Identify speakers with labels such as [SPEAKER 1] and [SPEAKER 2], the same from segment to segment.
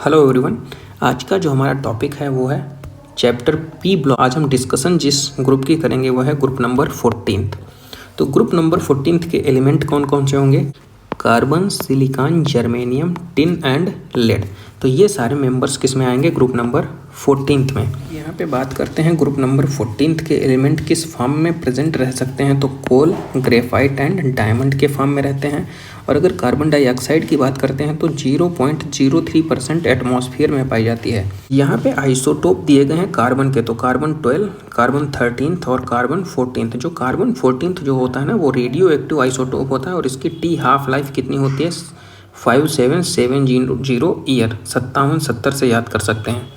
[SPEAKER 1] Hello everyone. आज का जो हमारा टॉपिक है वो है चैप्टर पी ब्लॉक। आज हम डिस्कशन जिस ग्रुप की करेंगे वो है ग्रुप नंबर 14। तो ग्रुप नंबर 14 के एलिमेंट कौन कौन से होंगे? Carbon, silicon, germanium, tin and lead. तो ये सारे मेंबर्स किस में आएंगे? ग्रुप नंबर 14 में। यहाँ पे बात करते हैं ग्रुप नंबर 14 के एलिमेंट किस फॉर्म में प्रेजेंट रह सकते हैं। तो कोल, ग्रेफाइट एंड डायमंड के फॉर्म में रहते हैं। और अगर कार्बन डाइऑक्साइड की बात करते हैं तो 0.03% एटमॉस्फेयर में पाई जाती है। यहाँ पे आइसोटोप दिए गए हैं कार्बन के, तो कार्बन 12, कार्बन 13 और कार्बन 14। जो कार्बन 14 जो होता है ना वो रेडियो एक्टिव आइसोटोप होता है और इसकी टी हाफ लाइफ कितनी होती है? 5770 ईयर, 5770 से याद कर सकते हैं।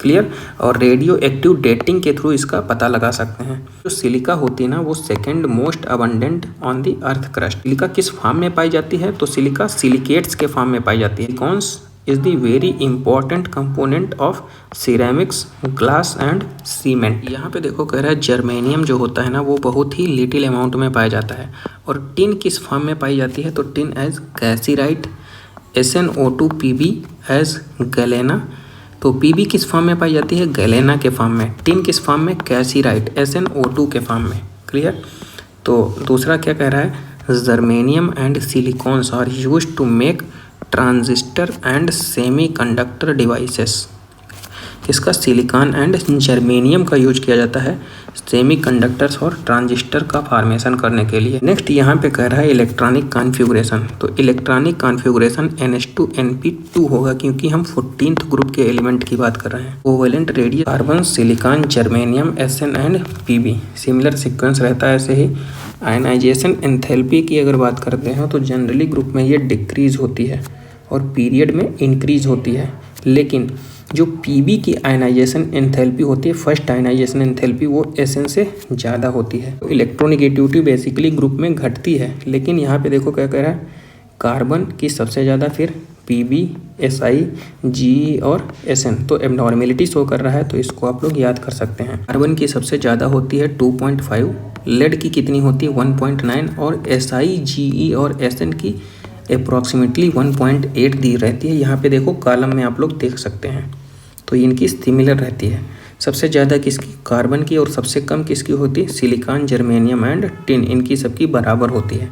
[SPEAKER 1] क्लियर। और रेडियो एक्टिव डेटिंग के थ्रू इसका पता लगा सकते हैं। जो सिलिका होती है ना वो second most abundant on the earth crust. Silica किस फॉर्म में पाई जाती है? तो सिलिका सिलिकेट्स के फॉर्म में पाई जाती है। Silicones is the very important component of ceramics, glass and cement. यहाँ पे देखो कह रहा है जर्मेनियम जो होता है ना वो बहुत ही लिटिल अमाउंट में पाया जाता है। और टिन किस फॉर्म में पाई जाती है? तो tin as cassiterite, SnO2, as galena. तो Pb किस फॉर्म में पाई जाती है? गैलेना के फॉर्म में। टिन किस फॉर्म में? कैसीराइट, SnO2 के फॉर्म में। क्लियर। तो दूसरा क्या कह रहा है? Germanium and silicons are used to make transistor and semiconductor devices. किसका? सिलिकॉन एंड जर्मेनियम का यूज किया जाता है सेमीकंडक्टर्स और ट्रांजिस्टर का फॉर्मेशन करने के लिए। नेक्स्ट यहाँ पे कह रहा है इलेक्ट्रॉनिक कॉन्फ़िगरेशन। तो इलेक्ट्रॉनिक कॉन्फ़िगरेशन NH2Np2 होगा क्योंकि हम 14th ग्रुप के एलिमेंट की बात कर रहे हैं। Covalent radius carbon, silicon, germanium, Sn and Pb। Similar sequence रहता है ऐसे ही। आयनाइजेशन एंथैल्पी की अगर बात करते हैं तो जनरली ग्रुप में ये डिक्रीज होती है और पीरियड में इंक्रीज होती है। लेकिन जो Pb की आयनाइजेशन एंथैल्पी होती है, फर्स्ट आयनाइजेशन एंथैल्पी, वो Sn से ज़्यादा होती है। तो इलेक्ट्रोनेगेटिविटी बेसिकली ग्रुप में घटती है। लेकिन यहाँ पे देखो क्या कह रहा है? कार्बन की सबसे ज़्यादा, फिर Pb, Si, Ge और Sn। तो एबनॉर्मेलिटी शो कर रहा है, तो इसको आप लोग याद कर सकते हैं। कार्बन की सबसे ज़्यादा होती है 2.5, लेड की कितनी होती है? 1.9 और Si, Ge और Sn की अप्रॉक्सीमेटली 1.8 दी रहती है। यहाँ पे देखो कॉलम में आप लोग देख सकते हैं, तो इनकी सिमिलर रहती है। सबसे ज़्यादा किसकी? कार्बन की। और सबसे कम किसकी होती है? Silicon, germanium and tin. इनकी सबकी बराबर होती है।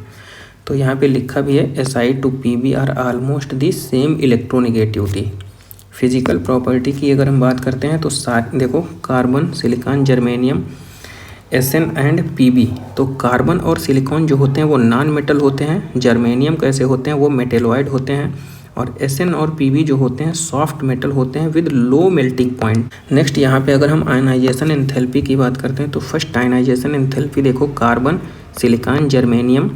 [SPEAKER 1] तो यहाँ पे लिखा भी है Si to Pb are almost the सेम इलेक्ट्रोनेगेटिविटी। फिजिकल प्रॉपर्टी की अगर हम बात करते हैं तो देखो carbon, silicon, germanium, Sn and Pb। तो कार्बन और सिलिकॉन जो होते हैं वो नॉन मेटल होते हैं। जर्मेनियम कैसे होते हैं? वो मेटेलॉइड होते हैं। और Sn और Pb जो होते हैं सॉफ्ट मेटल होते हैं with low melting point. Next यहाँ पे अगर हम आयनाइजेशन एंथैल्पी की बात करते हैं तो फर्स्ट आयनाइजेशन एंथैल्पी देखो carbon, silicon, germanium,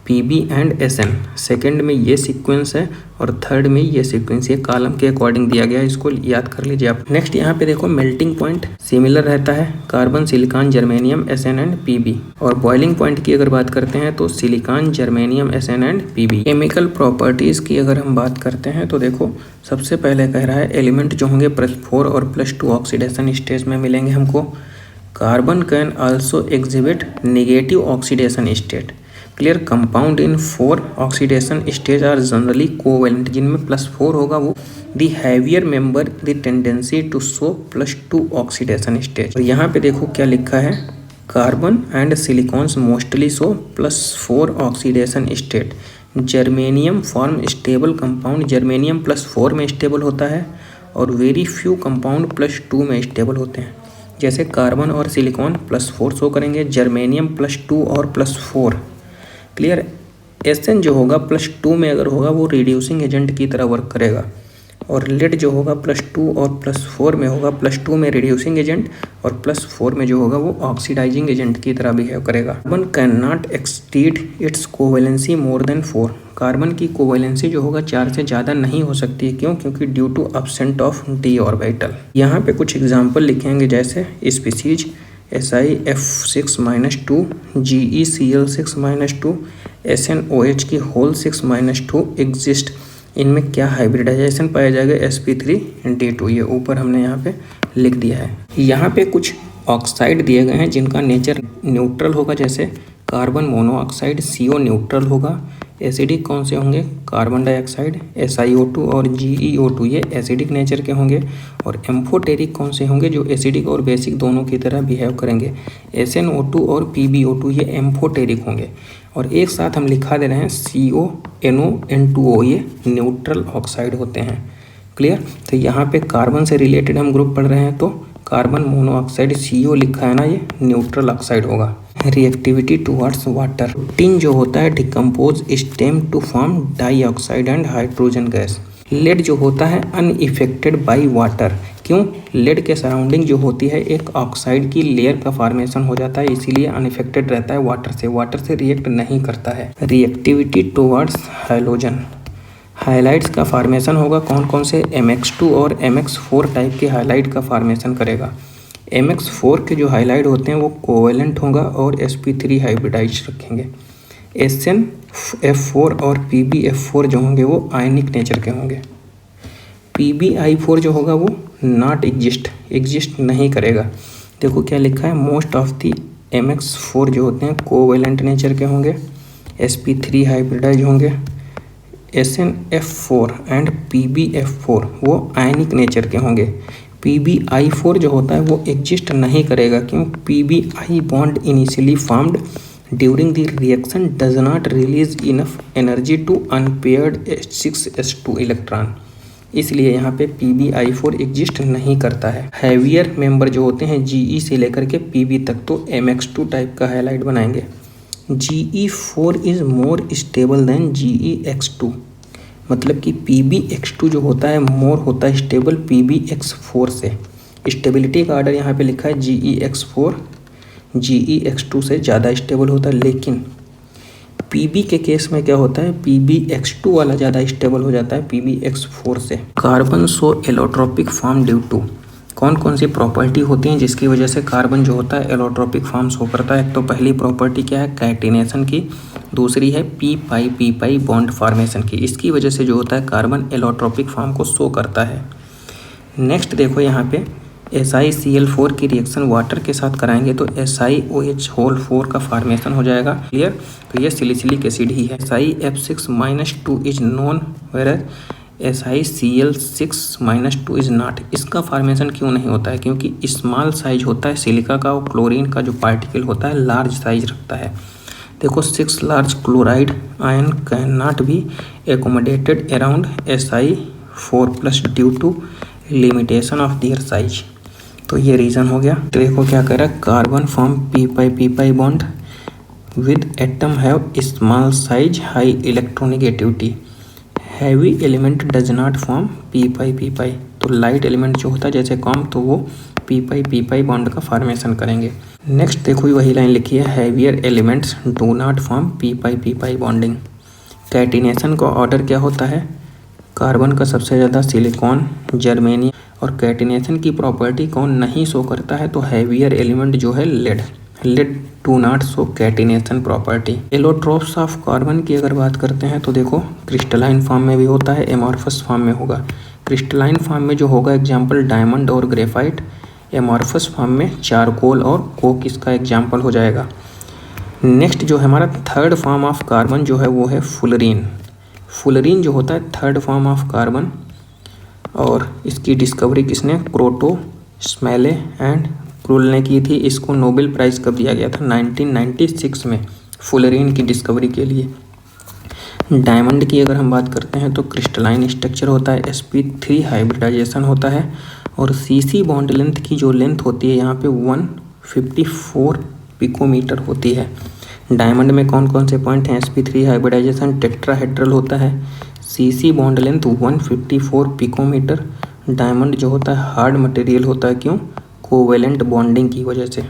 [SPEAKER 1] Pb and Sn। Second में ये सीक्वेंस है और थर्ड में ये सीक्वेंस, ये कॉलम के अकॉर्डिंग दिया गया है, इसको याद कर लीजिए आप। नेक्स्ट यहाँ पे देखो मेल्टिंग पॉइंट सिमिलर रहता है, carbon, silicon, germanium, Sn and Pb। और बॉइलिंग पॉइंट की अगर बात करते हैं तो silicon, germanium, Sn and Pb। Chemical properties की अगर हम बात करते हैं तो देखो सबसे पहले कह रहा है एलिमेंट जो होंगे +4 और +2 ऑक्सीडेशन स्टेज में मिलेंगे हमको। Carbon can also exhibit negative oxidation state. Clear. Compound in 4 oxidation stage are generally covalent. जिनमें +4 होगा वो the heavier member the tendency to show +2 oxidation stage. और यहाँ पे देखो क्या लिखा है? Carbon and silicons mostly show +4 oxidation state. Germanium form stable compound. Germanium +4 में स्टेबल होता है और वेरी फ्यू कंपाउंड +2 में स्टेबल होते हैं। जैसे कार्बन और सिलिकॉन +4 शो करेंगे, जर्मेनियम +2 और +4। क्लियर। Sn जो होगा +2 में अगर होगा वो रिड्यूसिंग एजेंट की तरह वर्क करेगा। और लेड जो होगा +2 और +4 में होगा, +2 में रिड्यूसिंग एजेंट और +4 में जो होगा वो ऑक्सीडाइजिंग एजेंट की तरह बिहेव करेगा। Carbon can not exceed its covalency more than 4। Carbon की कोवेलेंसी जो होगा 4 से ज़्यादा नहीं हो सकती है। क्यों? क्योंकि due to absent of d orbital. यहाँ पे कुछ एग्जाम्पल लिखेंगे जैसे स्पीसीज SiF6-2, GeCl6-2, SnOH की होल 6-2 एग्जिस्ट। इनमें क्या हाइब्रिडाइजेशन पाया जाएगा? sp3d2। ये ऊपर हमने यहाँ पे लिख दिया है। यहाँ पे कुछ ऑक्साइड दिए गए हैं जिनका नेचर न्यूट्रल होगा, जैसे कार्बन मोनोऑक्साइड CO न्यूट्रल होगा, एसिडिक कौन से होंगे? कार्बन डाइऑक्साइड SiO2 और GeO2 ये एसिडिक नेचर के होंगे। और एम्फोटेरिक कौन से होंगे? जो एसिडिक और बेसिक दोनों की तरह बिहेव करेंगे। SnO2 और PbO2 ये एम्फोटेरिक होंगे। और एक साथ हम लिखा दे रहे हैं CONO N2O ये न्यूट्रल ऑक्साइड होते हैं। क्लियर? तो यहाँ पे कार्बन से रिलेटेड हम ग्रुप पढ़ रहे हैं तो कार्बन मोनोऑक्साइड CO लिखा है ना, ये न्यूट्रल ऑक्साइड होगा। Reactivity towards water. टिन जो होता है decompose steam to form dioxide and hydrogen gas. Lead जो होता है अनइफेक्टेड बाय वाटर। क्यों? लेड के सराउंडिंग जो होती है एक ऑक्साइड की लेयर का फॉर्मेशन हो जाता है, इसीलिए अनइफेक्टेड रहता है वाटर से रिएक्ट नहीं करता है। Reactivity towards halogen. हाइलाइट्स का फॉर्मेशन होगा कौन कौन से? MX2 और MX4 टाइप के हाइलाइट का फॉर्मेशन करेगा। MX4 के जो हाइलाइट होते हैं वो कोवेलेंट होगा और sp3 हाइब्रिडाइज रखेंगे। SnF4 और PbF4 जो होंगे वो आयनिक नेचर के होंगे। PbI4 जो होगा वो नॉट एग्जिस्ट नहीं करेगा। देखो क्या लिखा है, मोस्ट ऑफ दी MX4 जो होते हैं कोवेलेंट नेचर के होंगे, sp3 हाइब्रिडाइज होंगे। SnF4 एंड PbF4 वो आयनिक नेचर के होंगे। PbI4 जो होता है वो एग्जिस्ट नहीं करेगा। क्यों? PbI bond initially formed during the reaction does not release enough energy to unpaired 6s2 electron, इसलिए यहाँ पे PbI4 एग्जिस्ट नहीं करता है। हैवियर मेंबर जो होते हैं Ge से लेकर के Pb तक तो MX2 टाइप का हाइलाइट बनाएंगे। Ge4 is more stable then GeX2, मतलब कि PbX2 जो होता है मोर होता है स्टेबल PbX4 से। स्टेबिलिटी का ऑर्डर यहाँ पे लिखा है GeX4 GeX2 से ज़्यादा स्टेबल होता है, लेकिन Pb के केस में क्या होता है, PbX2 वाला ज़्यादा स्टेबल हो जाता है PbX4 से। Carbon so allotropic form due to. कौन कौन सी प्रॉपर्टी होती हैं जिसकी वजह से कार्बन जो होता है एलोट्रोपिक फॉर्म शो करता है? एक तो पहली प्रॉपर्टी क्या है, कैटिनेशन की। दूसरी है p-pi बॉन्ड फॉर्मेशन की। इसकी वजह से जो होता है कार्बन एलोट्रोपिक फॉर्म को शो करता है। नेक्स्ट देखो यहाँ पे SiCl4 की रिएक्शन वाटर के साथ कराएंगे तो SiOH4 का फॉर्मेशन हो जाएगा। क्लियर? तो ये सिलिसिलिक एसिड ही है। SiF6-2 is non where SiCl6-2 is not. इसका फॉर्मेशन क्यों नहीं होता है? क्योंकि स्मॉल साइज होता है सिलिका का और क्लोरीन का जो पार्टिकल होता है लार्ज साइज रखता है। देखो 6 large chloride ion can not be accommodated around Si4+ due to limitation of their size. तो ये रीज़न हो गया। तो देखो क्या कह रहा है, carbon form p-pi bond with atom have small size high electronegativity. Heavy element does not form p-pi। तो लाइट एलिमेंट जो होता है जैसे कम तो वो p-pi बॉन्ड का फॉर्मेशन करेंगे। नेक्स्ट देखो वही लाइन लिखी है, heavier elements do not form p-pi bonding. Catenation का ऑर्डर क्या होता है, कार्बन का सबसे ज़्यादा सिलिकॉन, जर्मेनियम। और कैटिनेशन की प्रॉपर्टी कौन नहीं शो करता है? तो हैवियर एलिमेंट जो है lead do not show catenation property. Allotropes of carbon की अगर बात करते हैं तो देखो क्रिस्टलाइन फॉर्म में भी होता है, एमॉर्फस फॉर्म में होगा। क्रिस्टलाइन फॉर्म में जो होगा एग्जाम्पल डायमंड और ग्रेफाइट, एमॉर्फस फॉर्म में चारकोल और कोक इसका एग्जाम्पल हो जाएगा। नेक्स्ट जो है हमारा थर्ड फॉर्म ऑफ कार्बन जो है वो है फुलरीन। फुलरीन जो होता है थर्ड फॉर्म ऑफ कार्बन, और इसकी डिस्कवरी किसने, क्रोटो, स्मेले एंड क्रूल ने की थी। इसको नोबेल प्राइज़ कब दिया गया था, 1996 में, फुलरीन की डिस्कवरी के लिए। डायमंड की अगर हम बात करते हैं तो क्रिस्टलाइन स्ट्रक्चर होता है, sp3 हाइब्रिडाइजेशन होता है, और CC बॉन्ड लेंथ की जो लेंथ होती है यहाँ पे 154 पिकोमीटर होती है। डायमंड में कौन कौन से पॉइंट हैं, sp3 हाइब्रिडाइजेशन, टेट्राहेड्रल होता है, CC bond length 154 picometre. Diamond जो होता है हार्ड मटेरियल होता है, क्यों, कोवेलेंट बॉन्डिंग की वजह से।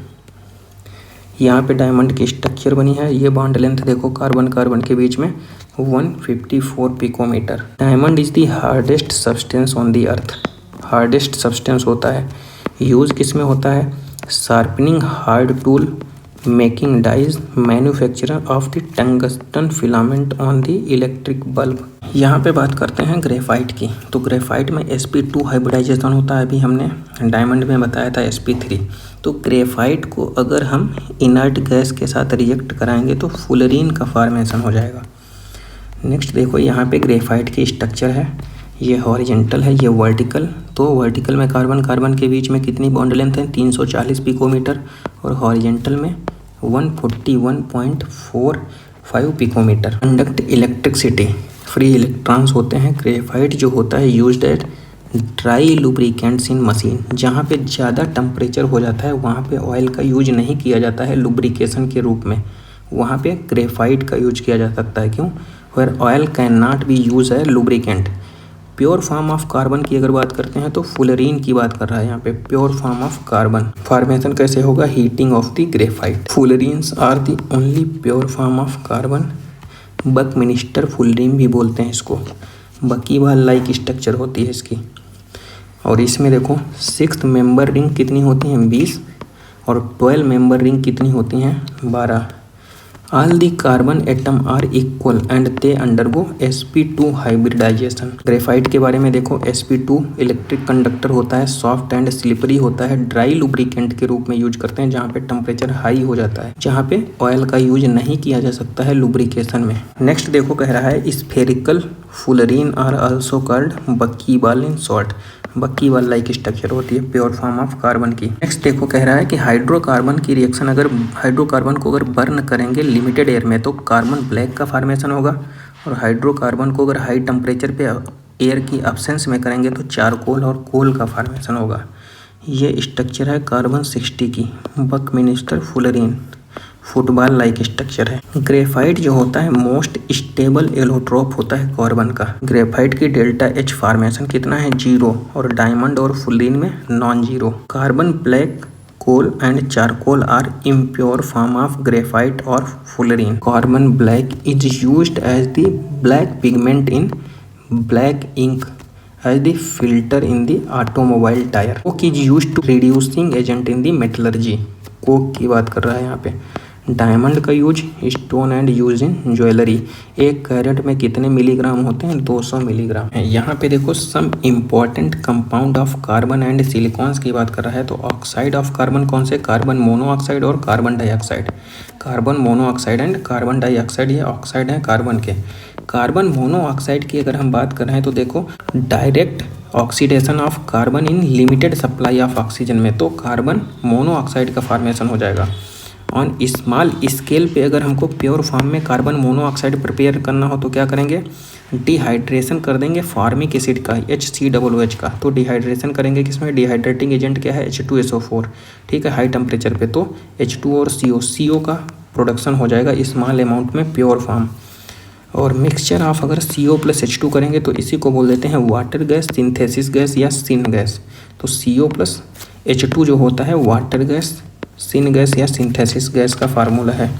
[SPEAKER 1] यहाँ पे डायमंड की स्ट्रक्चर बनी है, ये बॉन्ड लेंथ देखो कार्बन कार्बन के बीच में 154 picometre. Diamond is the hardest substance on the earth. Hardest substance होता है, यूज़ किस में होता है, sharpening hard tool, making dies, manufacturer of the tungsten filament on the electric bulb. यहाँ पे बात करते हैं ग्रेफाइट की। तो ग्रेफाइट में sp2 हाइब्रिडाइजेशन होता है, अभी हमने डायमंड में बताया था sp3। तो ग्रेफाइट को अगर हम इनर्ट गैस के साथ रिएक्ट कराएंगे तो फुलरीन का फॉर्मेशन हो जाएगा। नेक्स्ट देखो यहाँ पे ग्रेफाइट की स्ट्रक्चर है, ये हॉरिजेंटल है, ये वर्टिकल। तो वर्टिकल में कार्बन कार्बन के बीच में कितनी बॉन्ड लेंथ है 340 पिकोमीटर, और हॉरिजेंटल में 141.45 picometer. Conduct electricity, free electrons होते हैं। ग्रेफाइट जो होता है used at dry lubricants in machine, जहाँ पे ज़्यादा टेम्परेचर हो जाता है वहाँ पे ऑयल का यूज नहीं किया जाता है लुब्रिकेशन के रूप में, वहाँ पे ग्रेफाइट का यूज किया जा सकता है। क्यों? Where oil can not be use है lubricant. Pure form of carbon की अगर बात करते हैं तो फुलरीन की बात कर रहा है यहाँ पे, pure form of carbon. Formation कैसे होगा? Heating of the graphite. Fullerenes are the only pure form of carbon. Buckminster fullerene भी बोलते हैं इसको। बकीवाल लाइक स्ट्रक्चर होती है इसकी। और इसमें देखो 6 मेंबर रिंग कितनी होती हैं 20, और 12 मेंबर रिंग कितनी होती हैं 12। All the carbon atom are equal and they undergo sp2 hybridisation. Graphite के बारे में देखो, sp2 इलेक्ट्रिक कंडक्टर होता है, सॉफ्ट एंड स्लिपरी होता है, ड्राई लुब्रिकेंट के रूप में यूज करते हैं जहाँ पे टेम्परेचर हाई हो जाता है, जहाँ पे ऑयल का यूज नहीं किया जा सकता है लुब्रिकेशन में। नेक्स्ट देखो कह रहा है spherical fullerene are also called buckyball in short. Buckyball like structure होती है प्योर फॉर्म ऑफ कार्बन की। नेक्स्ट देखो कह रहा है कि हाइड्रोकार्बन की रिएक्शन, अगर हाइड्रोकार्बन को अगर बर्न करेंगे लिमिटेड एयर में तो कार्बन ब्लैक का फॉर्मेशन होगा, और हाइड्रोकार्बन को अगर हाई टेम्परेचर पे एयर की एब्सेंस में करेंगे तो चारकोल और कोल का फॉर्मेशन होगा। ये स्ट्रक्चर है कार्बन 60 की। बकमिनिस्टर फुलरीन फुटबॉल लाइक स्ट्रक्चर है। ग्रेफाइट जो होता है मोस्ट स्टेबल एलोट्रोप होता है कार्बन का। ग्रेफाइट की डेल्टा एच फॉर्मेशन कितना है 0, और डायमंड और फुलरीन में non zero. Carbon black coal and charcoal are impure form of graphite और fullerene. Carbon black is used as the black pigment in black ink as the filter in the automobile tyre. Coke is used to reducing agent in the metallurgy. Coke की बात कर रहा है यहाँ पे। Diamond का use stone and use in jewellery. 1 carat में कितने मिलीग्राम होते हैं 200 मिलीग्राम है। यहाँ पे देखो some important compound of carbon and silicons की बात कर रहा है। तो ऑक्साइड ऑफ कार्बन कौन से? कार्बन मोनोऑक्साइड और carbon dioxide. Carbon monoxide and carbon dioxide, ये ऑक्साइड हैं कार्बन के। कार्बन मोनोऑक्साइड की अगर हम बात कर रहे हैं तो देखो direct oxidation of carbon in limited supply of oxygen में, तो कार्बन मोनोऑक्साइड का फॉर्मेशन हो जाएगा। ऑन स्मॉल स्केल पे अगर हमको प्योर फॉर्म में कार्बन मोनोऑक्साइड प्रिपेयर करना हो तो क्या करेंगे? डिहाइड्रेशन कर देंगे फॉर्मिक एसिड का HCOOH का। तो डिहाइड्रेशन करेंगे किसमें? डिहाइड्रेटिंग एजेंट क्या है? H2SO4। ठीक है, हाई टेम्परेचर पे तो H2 और CO का प्रोडक्शन हो जाएगा स्मॉल अमाउंट में प्योर फॉर्म। और मिक्सचर ऑफ अगर CO + H2 करेंगे तो इसी को बोल देते हैं वाटर गैस, सिंथेसिस गैस या सिन गैस। तो CO + H2 जो होता है वाटर गैस, सिन गैस या सिंथेसिस गैस का फार्मूला है।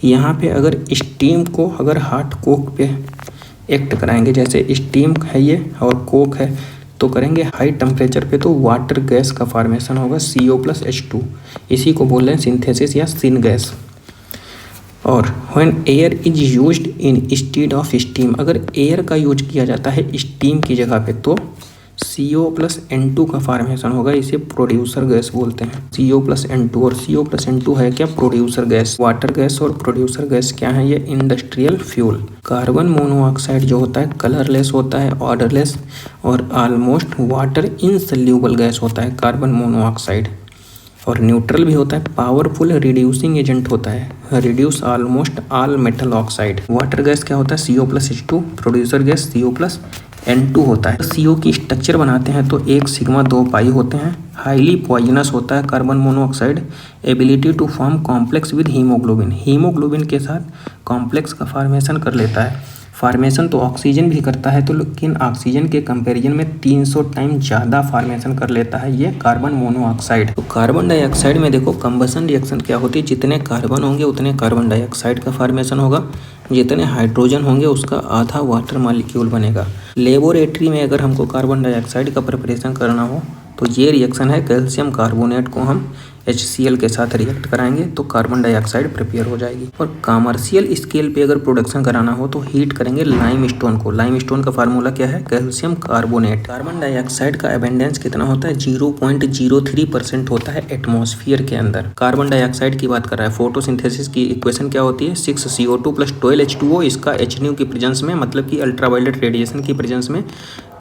[SPEAKER 1] यहाँ पे अगर स्टीम को अगर हॉट कोक पे एक्ट कराएंगे, जैसे स्टीम है ये और कोक है, तो करेंगे हाई टेम्परेचर पे तो वाटर गैस का फॉर्मेशन होगा CO + H2। इसी को बोल रहे हैं सिंथेसिस या सिन गैस। और when air is used in instead of steam, अगर एयर का यूज किया जाता है स्टीम की जगह पे तो CO + N2 का फॉर्मेशन होगा। इसे प्रोड्यूसर गैस बोलते हैं। CO + N2, और CO + N2 है क्या? Producer gas. वाटर गैस और प्रोड्यूसर गैस क्या है? ये इंडस्ट्रियल फ्यूल। कार्बन मोनोऑक्साइड जो होता है कलरलेस होता है, ऑर्डरलेस और ऑलमोस्ट वाटर इनसल्यूबल गैस होता है कार्बन मोनोऑक्साइड। और न्यूट्रल भी होता है, पावरफुल रिड्यूसिंग एजेंट होता है, reduce almost all metal oxide. Water gas क्या होता है? CO + H2। Producer gas CO + N2 होता है। CO की स्ट्रक्चर बनाते हैं तो 1 सिग्मा 2 पाई होते हैं। हाईली पॉइजनस होता है carbon monoxide. Ability to form complex with haemoglobin, haemoglobin के साथ कॉम्प्लेक्स का फॉर्मेशन कर लेता है। फॉर्मेशन तो ऑक्सीजन भी करता है, तो लेकिन ऑक्सीजन के कंपैरिजन में 300 टाइम ज़्यादा फॉर्मेशन कर लेता है ये कार्बन मोनोऑक्साइड। तो कार्बन डाइऑक्साइड में देखो कंबसन रिएक्शन क्या होती है? जितने कार्बन होंगे उतने कार्बन डाइऑक्साइड का फॉर्मेशन होगा, जितने हाइड्रोजन होंगे उसका आधा वाटर मॉलिक्यूल बनेगा। लेबोरेटरी में अगर हमको कार्बन डाइऑक्साइड का प्रिपरेशन करना हो तो ये रिएक्शन है, कैल्शियम कार्बोनेट को हम HCl के साथ रिएक्ट कराएंगे तो कार्बन डाइऑक्साइड प्रिपेयर हो जाएगी। और कमर्शियल स्केल पे अगर प्रोडक्शन कराना हो तो हीट करेंगे लाइमस्टोन को। लाइमस्टोन का फार्मूला क्या है? Calcium carbonate. कार्बन डाइऑक्साइड का एबंडेंस कितना होता है? 0.03% होता है एटमॉस्फेयर के अंदर। कार्बन डाइऑक्साइड की बात कर रहा है। फोटोसिंथेसिस की इक्वेशन क्या होती है? 6CO2 + 12H2O। इसका HNO की प्रेजेंस में, मतलब कि अल्ट्रावायलेट रेडिएशन की प्रेजेंस में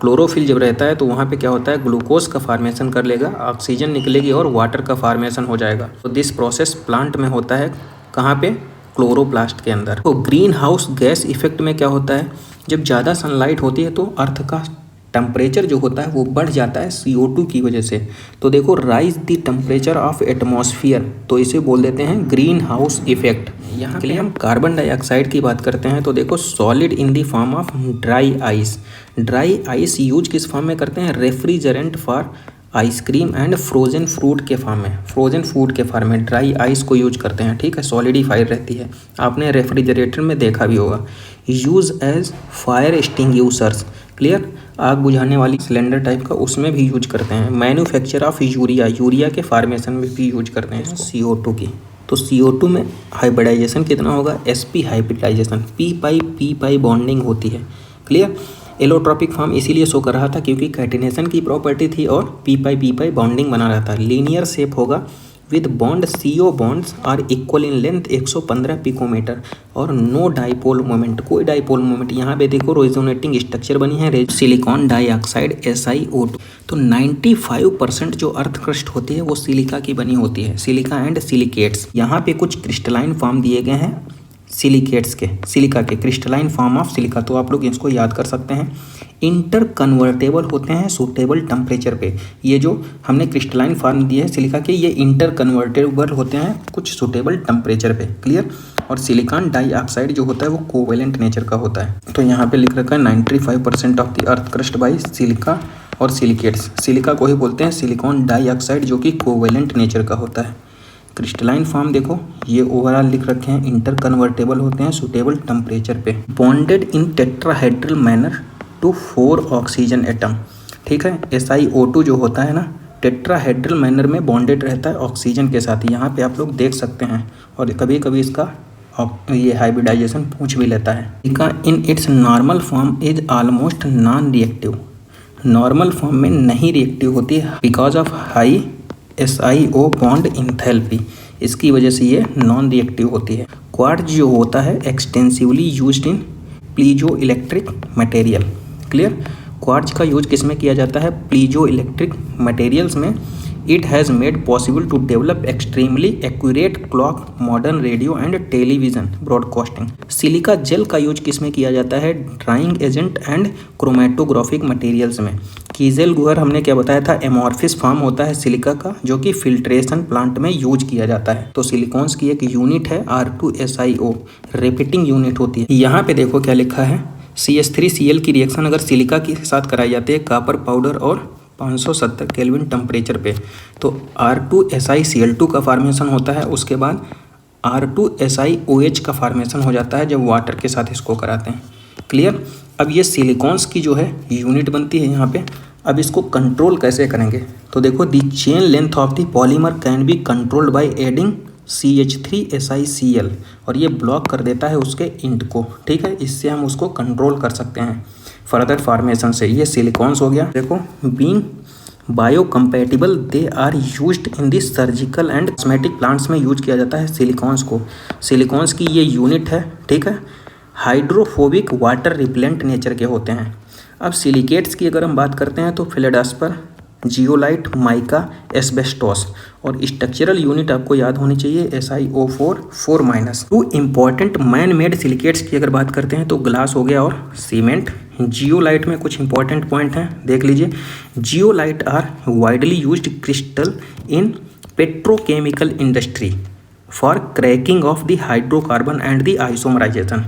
[SPEAKER 1] क्लोरोफिल जब रहता है तो वहाँ पे क्या होता है? ग्लूकोज का फॉर्मेशन कर लेगा, ऑक्सीजन निकलेगी और वाटर का फॉर्मेशन हो जाएगा। तो दिस प्रोसेस प्लांट में होता है कहाँ पे? क्लोरोप्लास्ट के अंदर। तो ग्रीन हाउस गैस इफेक्ट में क्या होता है? जब ज़्यादा सनलाइट होती है तो अर्थ का टेम्परेचर जो होता है वो बढ़ जाता है CO2 की वजह से। तो देखो, rise the temperature of atmosphere, तो इसे बोल देते हैं ग्रीन हाउस इफेक्ट। यहाँ के लिए हम कार्बन डाइऑक्साइड की बात करते हैं तो देखो, solid in the form of dry ice. Dry ice use किस फॉर्म में करते हैं? Refrigerant for ice cream and frozen fruit के फॉर्म में। फ्रोजन फूड के फॉर्म में ड्राई आइस को यूज करते हैं, ठीक है। सॉलिडिफाइड रहती है, आपने रेफ्रिजरेटर में देखा भी होगा। Use as fire extinguishers, clear, आग बुझाने वाली सिलेंडर टाइप का, उसमें भी यूज करते हैं। मैन्युफैक्चर ऑफ यूरिया, यूरिया के फार्मेशन में भी यूज करते हैं CO2 की। तो CO2 में हाइब्रिडाइजेशन कितना होगा? sp हाइब्रिडाइजेशन, p-p बॉन्डिंग होती है, क्लियर। एलोट्रॉपिक फॉर्म इसीलिए शो कर रहा था क्योंकि कैटिनेशन की प्रॉपर्टी थी और p-p बॉन्डिंग बना रहा था। लीनियर शेप होगा with bond, CO bonds are equal in length 115 picometer और नो डाइपोल मोमेंट, कोई डाइपोल मोमेंट। यहाँ पे देखो रेजोनेटिंग स्ट्रक्चर बनी है सिलिकॉन डाइऑक्साइड SiO2। तो 95% जो अर्थ क्रस्ट होती है वो सिलिका की बनी होती है, सिलिका एंड सिलिकेट्स। यहाँ पे कुछ क्रिस्टलाइन फॉर्म दिए गए हैं सिलिकेट्स के, सिलिका के, क्रिस्टलाइन फॉर्म ऑफ सिलिका, तो आप लोग इसको याद कर सकते हैं। इंटर कन्वर्टेबल होते हैं सूटेबल टेम्परेचर पे। ये जो हमने क्रिस्टलाइन फॉर्म दिए है सिलिका के, ये इंटर कन्वर्टेबल होते हैं कुछ सूटेबल टेम्परेचर पे, क्लियर। और सिलिकॉन डाइऑक्साइड जो होता है वो कोवेलेंट नेचर का होता है। तो यहाँ पे लिख रखा है 95% of the earth crust by silica और सिलिकेट्स। सिलिका को ही बोलते हैं सिलिकॉन डाइऑक्साइड, जो कि कोवेलेंट नेचर का होता है। क्रिस्टलाइन फॉर्म देखो, ये ओवरऑल लिख रखे हैं, इंटर कन्वर्टेबल होते हैं सूटेबल टेम्परेचर पे। Bonded in tetrahedral manner to 4 oxygen atom, ठीक है। SiO2 जो होता है ना, टेट्राहेड्रल मैनर में बॉन्डेड रहता है ऑक्सीजन के साथ। यहाँ पे आप लोग देख सकते हैं, और कभी कभी इसका ये हाइब्रिडाइजेशन पूछ भी लेता है। In its normal form is almost non reactive, normal form में नहीं रिएक्टिव होती है because of high SiO bond enthalpy, इसकी वजह से ये नॉन रिएक्टिव होती है। क्वार्ट्ज जो होता है extensively used in piezo electric material, clear. Quartz का यूज किस में किया जाता है? प्लीजो इलेक्ट्रिक मटेरियल्स में। It has made possible to develop extremely accurate clock, modern radio and television broadcasting. Silica gel का यूज किस में किया जाता है? Drying agent and chromatographic materials में। कीजेल गुहर हमने क्या बताया था? एमॉर्फिस फॉर्म होता है सिलिका का, जो कि फिल्ट्रेशन प्लांट में यूज किया जाता है। तो सिलिकॉन्स की एक यूनिट है R2SiO, रिपीटिंग यूनिट होती है। यहाँ पे देखो क्या लिखा है, CH3Cl की रिएक्शन अगर सिलिका के साथ कराई जाती है कॉपर पाउडर और 570 केल्विन टेम्परेचर पे, तो R2SiCl2 का फॉर्मेशन होता है। उसके बाद R2SiOH का फॉर्मेशन हो जाता है जब वाटर के साथ इसको कराते हैं, क्लियर। अब ये सिलिकॉन्स की जो है यूनिट बनती है यहाँ पे। अब इसको कंट्रोल कैसे करेंगे? तो देखो, the chain length of the polymer can be controlled by adding CH3SiCl, और ये ब्लॉक कर देता है उसके इंट को, ठीक है। इससे हम उसको कंट्रोल कर सकते हैं फर्दर फॉर्मेशन से। ये सिलिकॉन्स हो गया। देखो, being biocompatible they are used in the surgical and cosmetic plants में यूज किया जाता है सिलिकॉन्स को। सिलिकॉन्स की ये यूनिट है, ठीक है। हाइड्रोफोबिक, वाटर रिपेलेंट नेचर के होते हैं। अब सिलिकेट्स की अगर हम बात करते हैं तो फिलेडास्पर, जियोलाइट, माइका, एस्बेस्टोस, और स्ट्रक्चरल यूनिट आपको याद होनी चाहिए SiO4 4-। Two important man made silicates की अगर बात करते हैं तो ग्लास हो गया और सीमेंट। जियोलाइट में कुछ इंपॉर्टेंट पॉइंट हैं, देख लीजिए। Zeolite are widely used crystal in petrochemical industry for cracking of the hydrocarbon and the isomerization.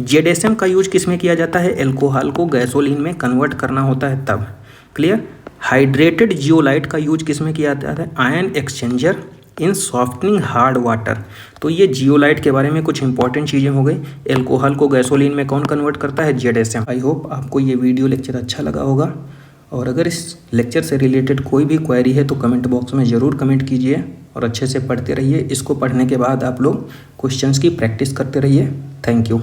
[SPEAKER 1] ZSM का यूज किस में किया जाता है? एल्कोहल को गैसोलीन में कन्वर्ट करना होता है तब, क्लियर। हाइड्रेटेड जियोलाइट का यूज किस में किया जाता है? आयन एक्सचेंजर इन सॉफ्टनिंग हार्ड वाटर। तो ये जियोलाइट के बारे में कुछ इंपॉर्टेंट चीज़ें हो गई। एल्कोहल को गैसोलीन में कौन कन्वर्ट करता है? जेडेसम। आई होप आपको ये वीडियो लेक्चर अच्छा लगा होगा, और अगर इस लेक्चर से रिलेटेड कोई भी क्वेरी है तो कमेंट बॉक्स में ज़रूर कमेंट कीजिए और अच्छे से पढ़ते रहिए। इसको पढ़ने के बाद आप लोग क्वेश्चंस की प्रैक्टिस करते रहिए। Thank you.